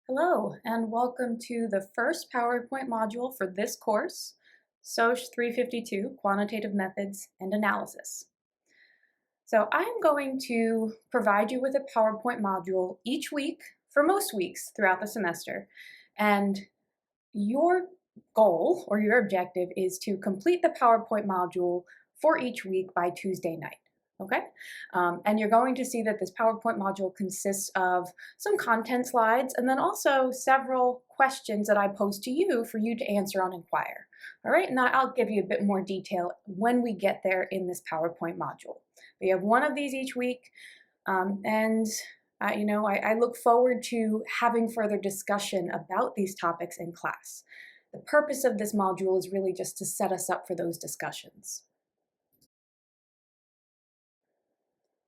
Hello, and welcome to the first PowerPoint module for this course, SOCI 352, Quantitative Methods and Analysis. So I'm going to provide you with a PowerPoint module each week for most weeks throughout the semester, and your goal or your objective is to complete the PowerPoint module for each week by Tuesday night. Okay, and you're going to see that this PowerPoint module consists of some content slides and then also several questions that I pose to you for you to answer on Inquire. All right, and I'll give you a bit more detail when we get there in this PowerPoint module. We have one of these each week, and I look forward to having further discussion about these topics in class. The purpose of this module is really just to set us up for those discussions.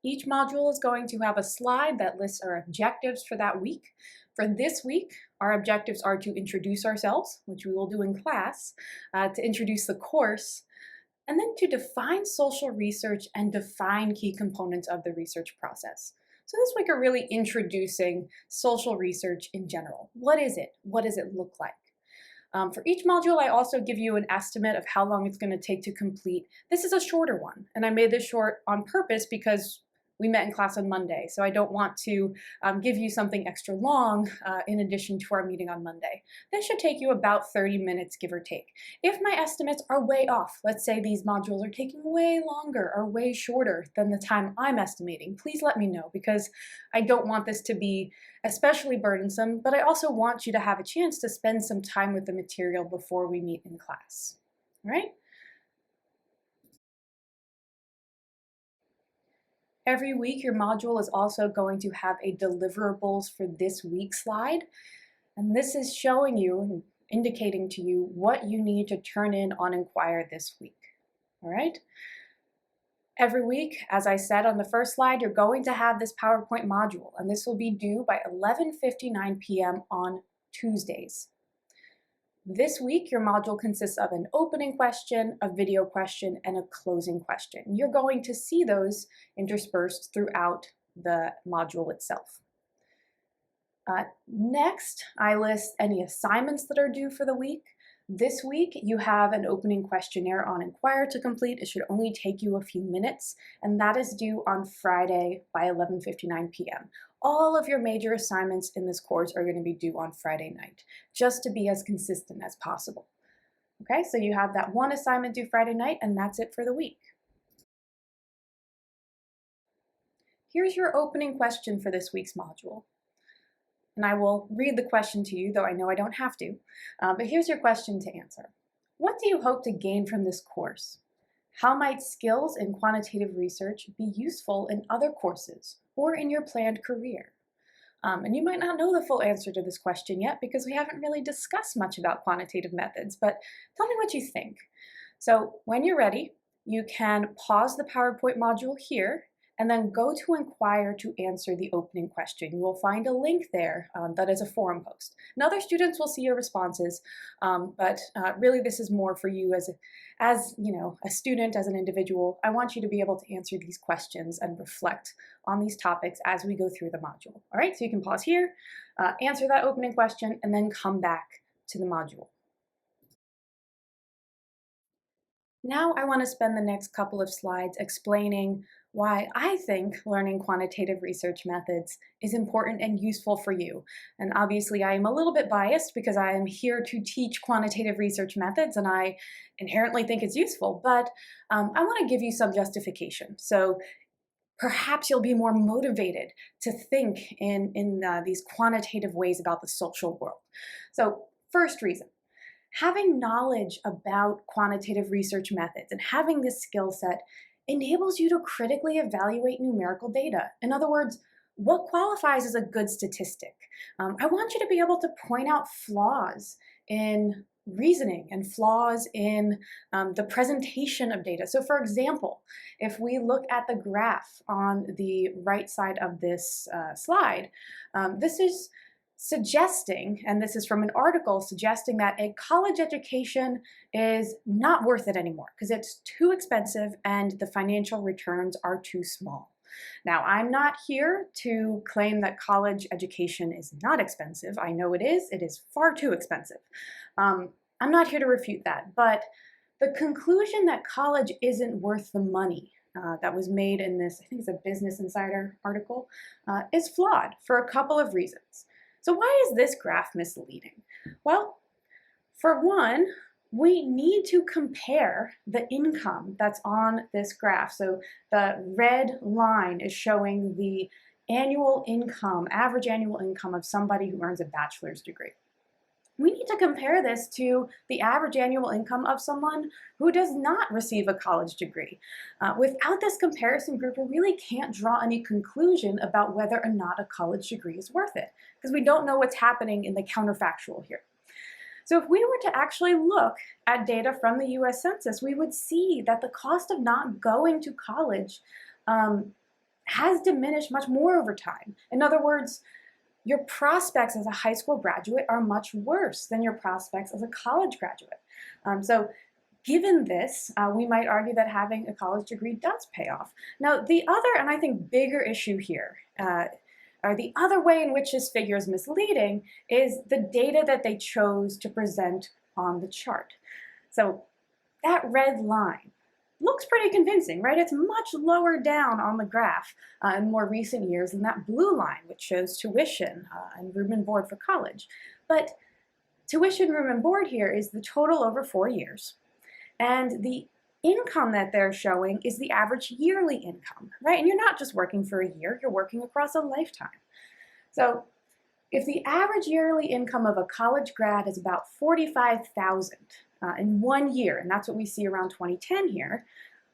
Each module is going to have a slide that lists our objectives for that week. For this week, our objectives are to introduce ourselves, which we will do in class, to introduce the course, and then to define social research and define key components of the research process. So this week we're really introducing social research in general. What is it? What does it look like? For each module, I also give you an estimate of how long it's going to take to complete. This is a shorter one, and I made this short on purpose because we met in class on Monday, so I don't want to give you something extra long in addition to our meeting on Monday. This should take you about 30 minutes, give or take. If my estimates are way off, let's say these modules are taking way longer or way shorter than the time I'm estimating, please let me know, because I don't want this to be especially burdensome, but I also want you to have a chance to spend some time with the material before we meet in class. All right? Every week, your module is also going to have a deliverables for this week slide. And this is showing you and indicating to you what you need to turn in on Inquire this week. All right? Every week, as I said on the first slide, you're going to have this PowerPoint module, and this will be due by 11:59 p.m. on Tuesdays. This week, your module consists of an opening question, a video question, and a closing question. You're going to see those interspersed throughout the module itself. Next, I list any assignments that are due for the week. This week, you have an opening questionnaire on Inquire to complete. It should only take you a few minutes, and that is due on Friday by 11:59 p.m. All of your major assignments in this course are going to be due on Friday night, just to be as consistent as possible. Okay, so you have that one assignment due Friday night, and that's it for the week. Here's your opening question for this week's module. And I will read the question to you, though I know I don't have to. But here's your question to answer. What do you hope to gain from this course? How might skills in quantitative research be useful in other courses or in your planned career? And you might not know the full answer to this question yet because we haven't really discussed much about quantitative methods, but tell me what you think. So when you're ready, you can pause the PowerPoint module here and then go to Inquire to answer the opening question. You will find a link there that is a forum post. And other students will see your responses, but really this is more for you as a student, as an individual. I want you to be able to answer these questions and reflect on these topics as we go through the module. All right, so you can pause here, answer that opening question, and then come back to the module. Now I want to spend the next couple of slides explaining why I think learning quantitative research methods is important and useful for you. And obviously I am a little bit biased because I am here to teach quantitative research methods and I inherently think it's useful, but I want to give you some justification. So perhaps you'll be more motivated to think in these quantitative ways about the social world. So first reason. Having knowledge about quantitative research methods and having this skill set enables you to critically evaluate numerical data. In other words, what qualifies as a good statistic? I want you to be able to point out flaws in reasoning and flaws in the presentation of data. So for example, if we look at the graph on the right side of this slide, this is suggesting, and this is from an article suggesting that a college education is not worth it anymore because it's too expensive and the financial returns are too small. Now, I'm not here to claim that college education is not expensive. I know it is far too expensive. I'm not here to refute that, but the conclusion that college isn't worth the money that was made in this, I think it's a Business Insider article, is flawed for a couple of reasons. So why is this graph misleading? Well, for one, we need to compare the income that's on this graph. So the red line is showing the annual income, average annual income of somebody who earns a bachelor's degree. We need to compare this to the average annual income of someone who does not receive a college degree. Without this comparison group, we really can't draw any conclusion about whether or not a college degree is worth it, because we don't know what's happening in the counterfactual here. So if we were to actually look at data from the US Census, we would see that the cost of not going to college has diminished much more over time. In other words, your prospects as a high school graduate are much worse than your prospects as a college graduate. So given this, we might argue that having a college degree does pay off. Now, the other, and I think bigger issue here, or the other way in which this figure is misleading, is the data that they chose to present on the chart. So that red line looks pretty convincing, right? It's much lower down on the graph in more recent years than that blue line, which shows tuition and room and board for college. But tuition, room, and board here is the total over 4 years. And the income that they're showing is the average yearly income, right? And you're not just working for a year, you're working across a lifetime. So if the average yearly income of a college grad is about $45,000 in 1 year, and that's what we see around 2010 here,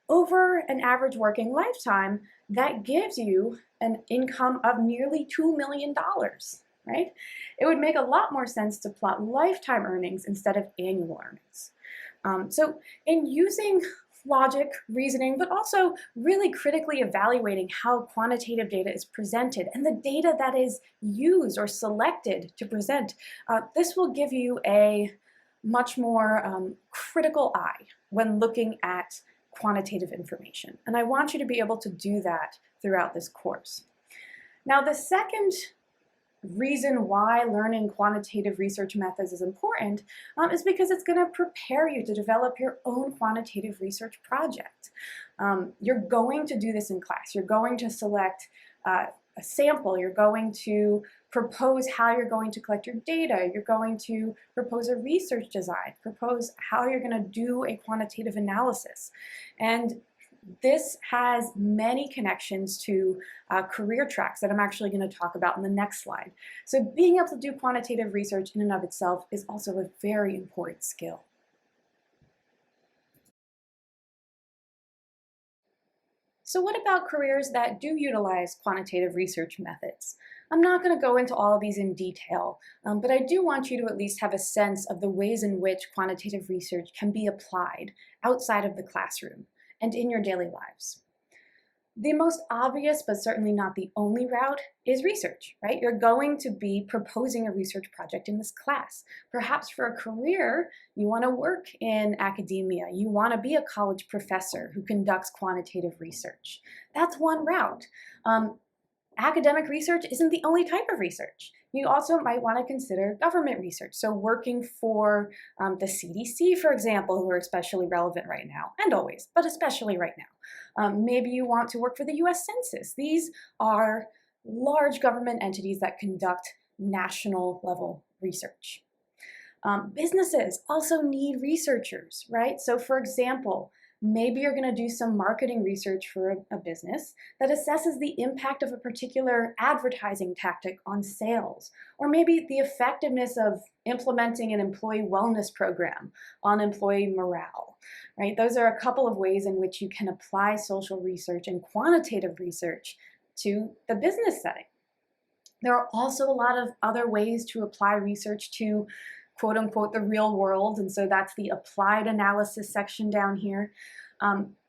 over an average working lifetime, that gives you an income of nearly $2 million, right? It would make a lot more sense to plot lifetime earnings instead of annual earnings. So in using logic, reasoning, but also really critically evaluating how quantitative data is presented and the data that is used or selected to present, this will give you a much more critical eye when looking at quantitative information. And I want you to be able to do that throughout this course. Now, the second reason why learning quantitative research methods is important is because it's going to prepare you to develop your own quantitative research project. You're going to do this in class. You're going to select a sample. You're going to propose how you're going to collect your data. You're going to propose a research design, propose how you're going to do a quantitative analysis. And this has many connections to career tracks that I'm actually going to talk about in the next slide. So being able to do quantitative research in and of itself is also a very important skill. So what about careers that do utilize quantitative research methods? I'm not going to go into all of these in detail, but I do want you to at least have a sense of the ways in which quantitative research can be applied outside of the classroom and in your daily lives. The most obvious, but certainly not the only route, is research, right? You're going to be proposing a research project in this class. Perhaps for a career, you want to work in academia. You want to be a college professor who conducts quantitative research. That's one route. Academic research isn't the only type of research. You also might want to consider government research, so working for the CDC, for example, who are especially relevant right now, and always, but especially right now. Maybe you want to work for the US Census. These are large government entities that conduct national level research. Businesses also need researchers, right? So for example, maybe you're going to do some marketing research for a business that assesses the impact of a particular advertising tactic on sales, or maybe the effectiveness of implementing an employee wellness program on employee morale, right? Those are a couple of ways in which you can apply social research and quantitative research to the business setting. There are also a lot of other ways to apply research to quote unquote the real world, and so that's the applied analysis section down here.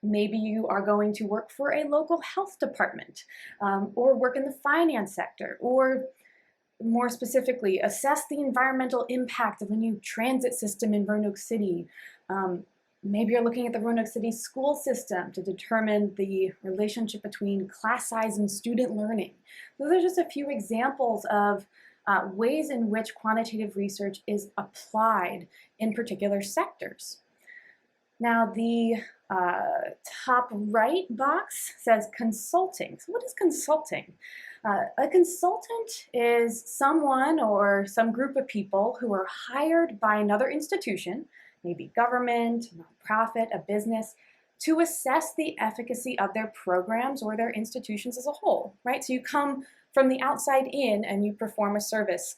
Maybe you are going to work for a local health department or work in the finance sector, or more specifically, assess the environmental impact of a new transit system in Roanoke City. Maybe you're looking at the Roanoke City school system to determine the relationship between class size and student learning. Those are just a few examples of ways in which quantitative research is applied in particular sectors. Now, the top right box says consulting. So what is consulting? A consultant is someone or some group of people who are hired by another institution, maybe government, nonprofit, a business, to assess the efficacy of their programs or their institutions as a whole, right? So you come from the outside in and you perform a service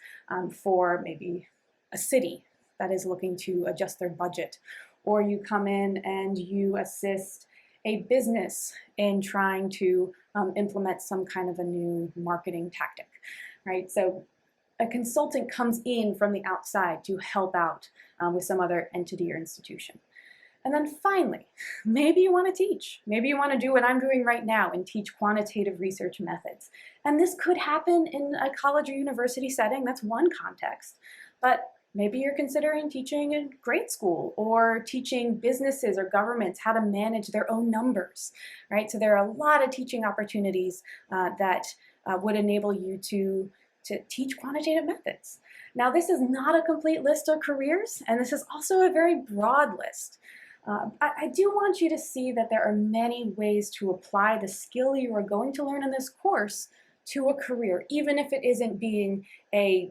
for maybe a city that is looking to adjust their budget, or you come in and you assist a business in trying to implement some kind of a new marketing tactic, right? So a consultant comes in from the outside to help out with some other entity or institution. And then finally, maybe you want to teach. Maybe you want to do what I'm doing right now and teach quantitative research methods. And this could happen in a college or university setting. That's one context. But maybe you're considering teaching in grade school or teaching businesses or governments how to manage their own numbers, right? So there are a lot of teaching opportunities that would enable you to teach quantitative methods. Now, this is not a complete list of careers, and this is also a very broad list. I do want you to see that there are many ways to apply the skill you are going to learn in this course to a career, even if it isn't being a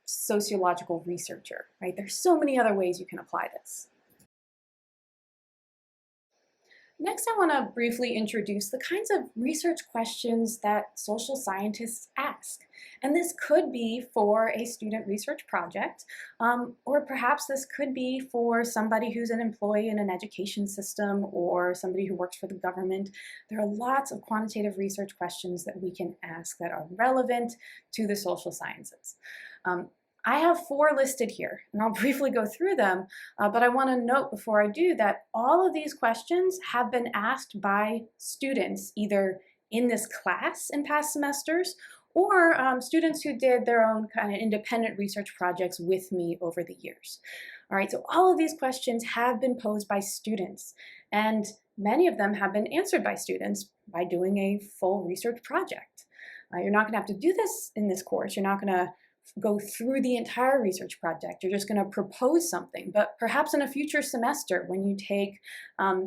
sociological researcher, right? There's so many other ways you can apply this. Next, I want to briefly introduce the kinds of research questions that social scientists ask. And this could be for a student research project, or perhaps this could be for somebody who's an employee in an education system or somebody who works for the government. There are lots of quantitative research questions that we can ask that are relevant to the social sciences. I have 4 listed here, and I'll briefly go through them, but I want to note before I do that all of these questions have been asked by students, either in this class in past semesters, or students who did their own kind of independent research projects with me over the years. All right, so all of these questions have been posed by students, and many of them have been answered by students by doing a full research project. You're not going to have to do this in this course. You're not going to go through the entire research project. You're just going to propose something, but perhaps in a future semester when you take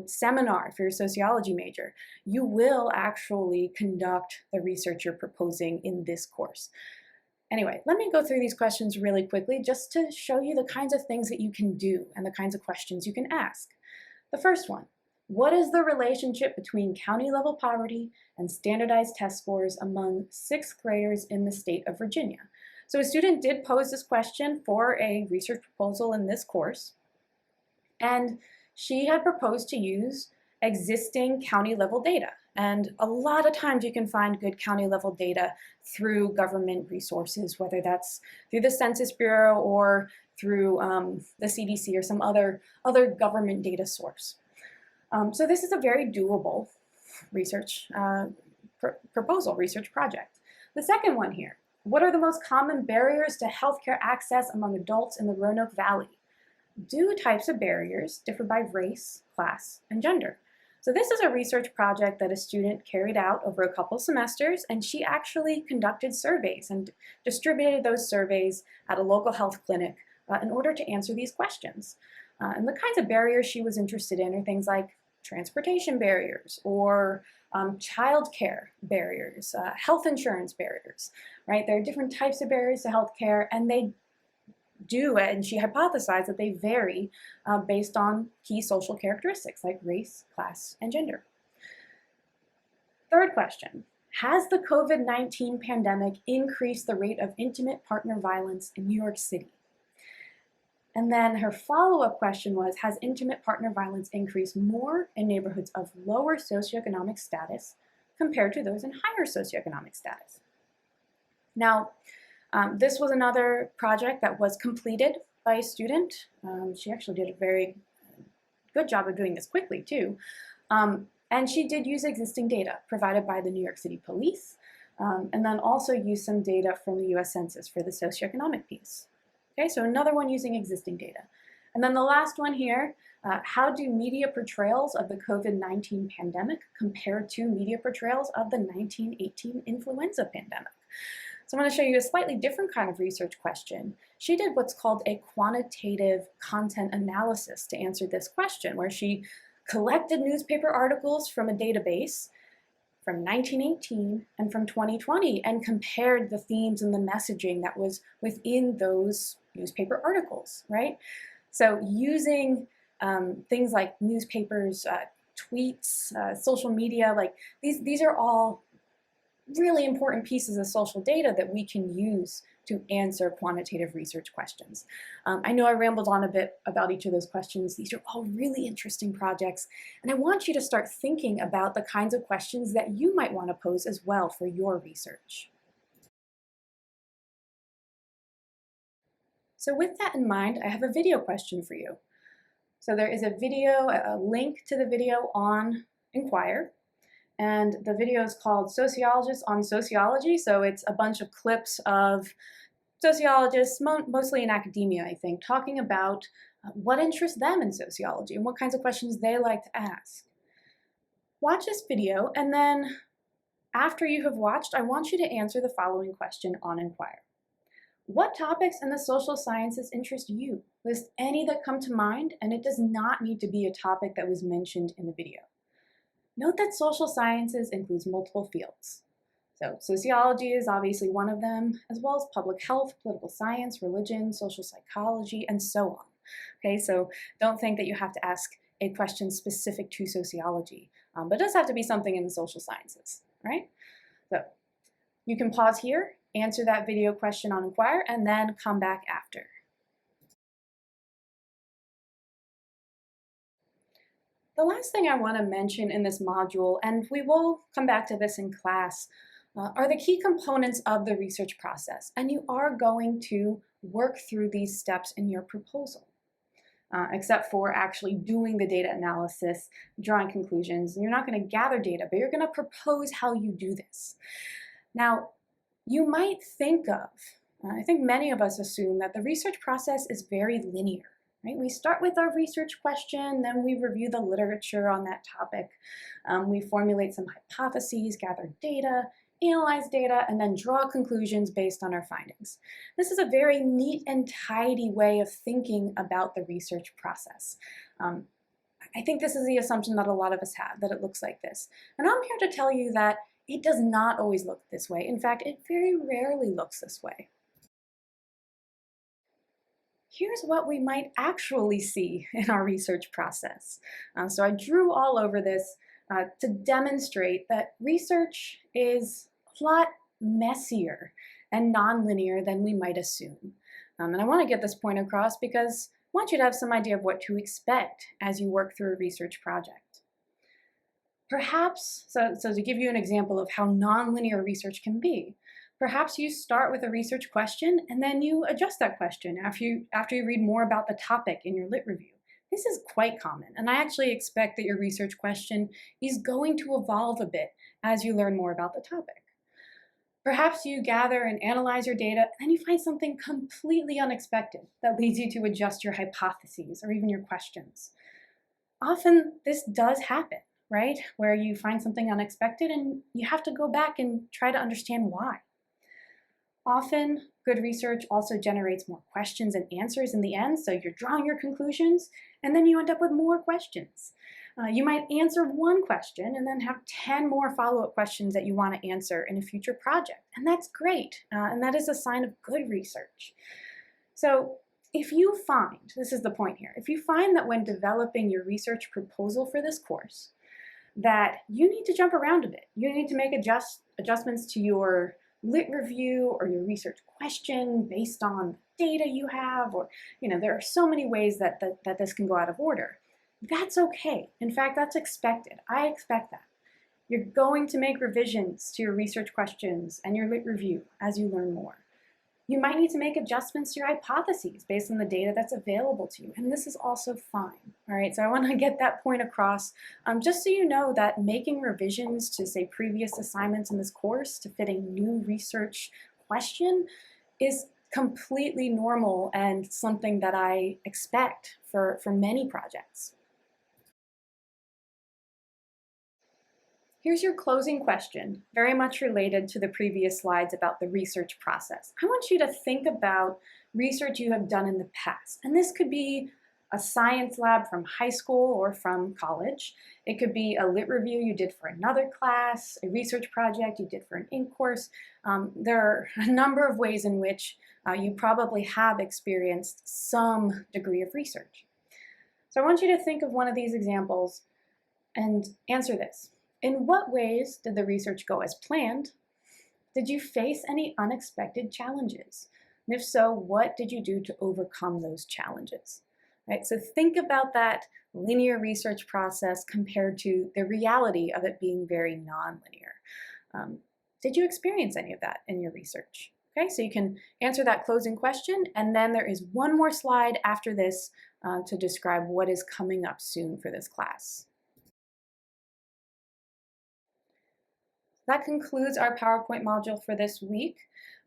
seminar for your sociology major, you will actually conduct the research you're proposing in this course. Anyway, let me go through these questions really quickly just to show you the kinds of things that you can do and the kinds of questions you can ask. The first one, what is the relationship between county level poverty and standardized test scores among 6th graders in the state of Virginia? So a student did pose this question for a research proposal in this course, and she had proposed to use existing county level data. And a lot of times you can find good county level data through government resources, whether that's through the Census Bureau or through the CDC or some other government data source. So this is a very doable research proposal, research project. The second one here, what are the most common barriers to healthcare access among adults in the Roanoke Valley? Do types of barriers differ by race, class, and gender? So this is a research project that a student carried out over a couple semesters, and she actually conducted surveys and distributed those surveys at a local health clinic in order to answer these questions. And the kinds of barriers she was interested in are things like transportation barriers or childcare barriers, health insurance barriers, right? There are different types of barriers to healthcare, and they do, and she hypothesized that they vary based on key social characteristics like race, class, and gender. Third question, has the COVID-19 pandemic increased the rate of intimate partner violence in New York City? And then her follow-up question was, has intimate partner violence increased more in neighborhoods of lower socioeconomic status compared to those in higher socioeconomic status? Now, this was another project that was completed by a student. She actually did a very good job of doing this quickly too. And she did use existing data provided by the New York City Police, and then also used some data from the US Census for the socioeconomic piece. Okay, so another one using existing data. And then the last one here, How do media portrayals of the COVID-19 pandemic compare to media portrayals of the 1918 influenza pandemic? So I'm going to show you a slightly different kind of research question. She did what's called a quantitative content analysis to answer this question, where she collected newspaper articles from a database from 1918 and from 2020 and compared the themes and the messaging that was within those newspaper articles, right? So using things like newspapers, tweets, social media, like these are all really important pieces of social data that we can use to answer quantitative research questions. I know I rambled on a bit about each of those questions. These are all really interesting projects, and I want you to start thinking about the kinds of questions that you might want to pose as well for your research. So with that in mind, I have a video question for you. So there is a video, a link to the video on Inquire. And the video is called Sociologists on Sociology. So it's a bunch of clips of sociologists, mostly in academia, I think, talking about what interests them in sociology and what kinds of questions they like to ask. Watch this video, and then after you have watched, I want you to answer the following question on Inquire. What topics in the social sciences interest you? List any that come to mind, and it does not need to be a topic that was mentioned in the video. Note that social sciences includes multiple fields. So sociology is obviously one of them, as well as public health, political science, religion, social psychology, and so on. Okay, so don't think that you have to ask a question specific to sociology, but it does have to be something in the social sciences, right? So you can pause here, answer that video question on Inquire, and then come back after. The last thing I want to mention in this module, and we will come back to this in class, are the key components of the research process. And you are going to work through these steps in your proposal, except for actually doing the data analysis, drawing conclusions. And you're not going to gather data, but you're going to propose how you do this. Now, you might think of, I think many of us assume that the research process is very linear. Right? We start with our research question, then we review the literature on that topic. We formulate some hypotheses, gather data, analyze data, and then draw conclusions based on our findings. This is a very neat and tidy way of thinking about the research process. I think this is the assumption that a lot of us have, that it looks like this. And I'm here to tell you that it does not always look this way. In fact, it very rarely looks this way. Here's what we might actually see in our research process. So I drew all over this to demonstrate that research is a lot messier and nonlinear than we might assume. And I want to get this point across because I want you to have some idea of what to expect as you work through a research project. Perhaps, so to give you an example of how nonlinear research can be, perhaps you start with a research question and then you adjust that question after you read more about the topic in your lit review. This is quite common, and I actually expect that your research question is going to evolve a bit as you learn more about the topic. Perhaps you gather and analyze your data, and then you find something completely unexpected that leads you to adjust your hypotheses or even your questions. Often this does happen, right? Where you find something unexpected and you have to go back and try to understand why. Often, good research also generates more questions and answers in the end, so you're drawing your conclusions, and then you end up with more questions. You might answer one question and then have 10 more follow-up questions that you want to answer in a future project, and that's great, and that is a sign of good research. So if you find, this is the point here, if you find that when developing your research proposal for this course, that you need to jump around a bit, you need to make adjustments to your lit review or your research question based on data you have, or there are so many ways that this can go out of order. That's okay. In fact, that's expected. I expect that. You're going to make revisions to your research questions and your lit review as you learn more. You might need to make adjustments to your hypotheses based on the data that's available to you, and this is also fine. All right, so I want to get that point across, just so you know that making revisions to, say, previous assignments in this course to fit a new research question is completely normal and something that I expect for many projects. Here's your closing question, very much related to the previous slides about the research process. I want you to think about research you have done in the past. And this could be a science lab from high school or from college. It could be a lit review you did for another class, a research project you did for an in-course. There are a number of ways in which you probably have experienced some degree of research. So I want you to think of one of these examples and answer this. In what ways did the research go as planned? Did you face any unexpected challenges? And if so, what did you do to overcome those challenges? Right, so think about that linear research process compared to the reality of it being very nonlinear. Did you experience any of that in your research? Okay, so you can answer that closing question, and then there is one more slide after this to describe what is coming up soon for this class. That concludes our PowerPoint module for this week.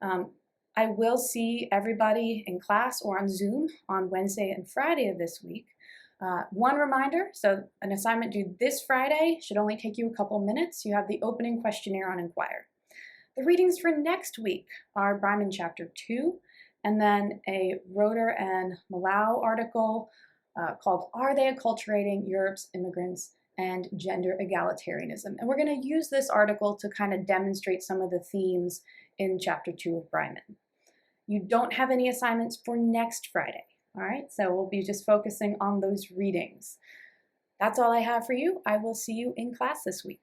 I will see everybody in class or on Zoom on Wednesday and Friday of this week. One reminder, so an assignment due this Friday should only take you a couple minutes. You have the opening questionnaire on Inquire. The readings for next week are Bryman Chapter 2, and then a Roeder and Malau article called Are They Acculturating Europe's Immigrants and Gender Egalitarianism? And we're going to use this article to kind of demonstrate some of the themes in Chapter 2 of Bryman. You don't have any assignments for next Friday, all right? So we'll be just focusing on those readings. That's all I have for you. I will see you in class this week.